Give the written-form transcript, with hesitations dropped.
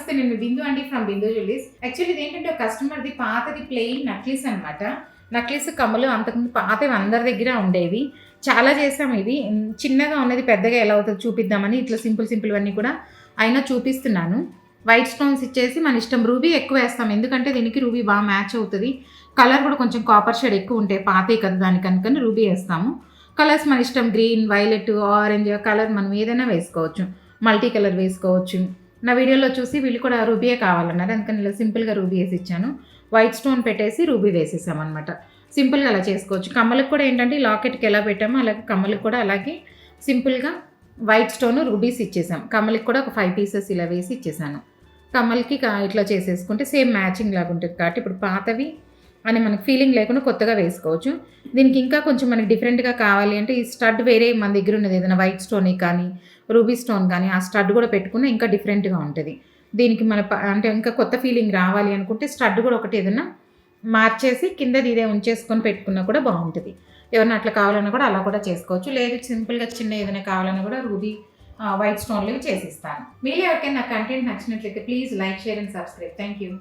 నమస్తే, నేను బిందు అండి ఫ్రమ్ బిందు జ్యువెలరీస్. యాక్చువల్లీ ఇది ఏంటంటే ఒక కస్టమర్ది పాతది ప్లెయిన్ నక్లీస్ అనమాట. నక్లీస్ కమ్మలు అంతకుముందు పాతవి అందరి దగ్గర ఉండేవి. చాలా చేసాం. ఇది చిన్నగా ఉన్నది పెద్దగా ఎలా అవుతుందో చూపిద్దామని ఇట్లా సింపుల్ అన్నీ కూడా అయినా చూపిస్తున్నాను. వైట్ స్టోన్స్ ఇచ్చేసి మన ఇష్టం. రూబీ ఎక్కువ వేస్తాం ఎందుకంటే దీనికి రూబీ బాగా మ్యాచ్ అవుతుంది. కలర్ కూడా కొంచెం కాపర్ షేడ్ ఎక్కువ ఉంటాయి పాతే కదా, దానికి అనుకని రూబీ వేస్తాము. కలర్స్ మన ఇష్టం, గ్రీన్, వైలెట్, ఆరెంజ్ కలర్ మనం ఏదైనా వేసుకోవచ్చు. మల్టీ కలర్ వేసుకోవచ్చు. నా వీడియోలో చూసి వీళ్ళు కూడా రూబీయే కావాలన్నారు, అందుకని ఇలా సింపుల్గా రూబీ వేసి ఇచ్చాను. వైట్ స్టోన్ పెట్టేసి రూబీ వేసేసామన్నమాట. సింపుల్గా అలా చేసుకోవచ్చు. కమ్మలకు కూడా ఏంటంటే లాకెట్కి ఎలా పెట్టామో అలాగే కమ్మలకు కూడా అలాగే సింపుల్గా వైట్ స్టోన్ రూబీస్ ఇచ్చేసాం. కమ్మలకి కూడా ఒక 5 పీసెస్ ఇలా వేసి ఇచ్చేసాను. కమ్మలకి ఇట్లా చేసేసుకుంటే సేమ్ మ్యాచింగ్ లాగా ఉంటుంది కాబట్టి ఇప్పుడు పాతవి అని మనకి ఫీలింగ్ లేకుండా కొత్తగా వేసుకోవచ్చు. దీనికి ఇంకా కొంచెం మనకి డిఫరెంట్గా కావాలి అంటే ఈ స్టడ్ వేరే మన దగ్గర ఉన్నది ఏదైనా వైట్ స్టోన్ కానీ రూబీ స్టోన్ కానీ ఆ స్టడ్ కూడా పెట్టుకున్న ఇంకా డిఫరెంట్గా ఉంటుంది. దీనికి మన అంటే ఇంకా కొత్త ఫీలింగ్ రావాలి అనుకుంటే స్టడ్ కూడా ఒకటి ఏదైనా మార్చేసి కిందది ఇదే ఉంచేసుకొని పెట్టుకున్నా కూడా బాగుంటుంది. ఎవరైనా అట్లా కావాలన్నా కూడా అలా కూడా చేసుకోవచ్చు. లేదు సింపుల్గా చిన్న ఏదైనా కావాలన్నా కూడా రూబీ వైట్ స్టోన్లు చేసిస్తాను. మీరు ఎవరికైనా కంటెంట్ నచ్చినట్లయితే please like, share and subscribe. Thank you.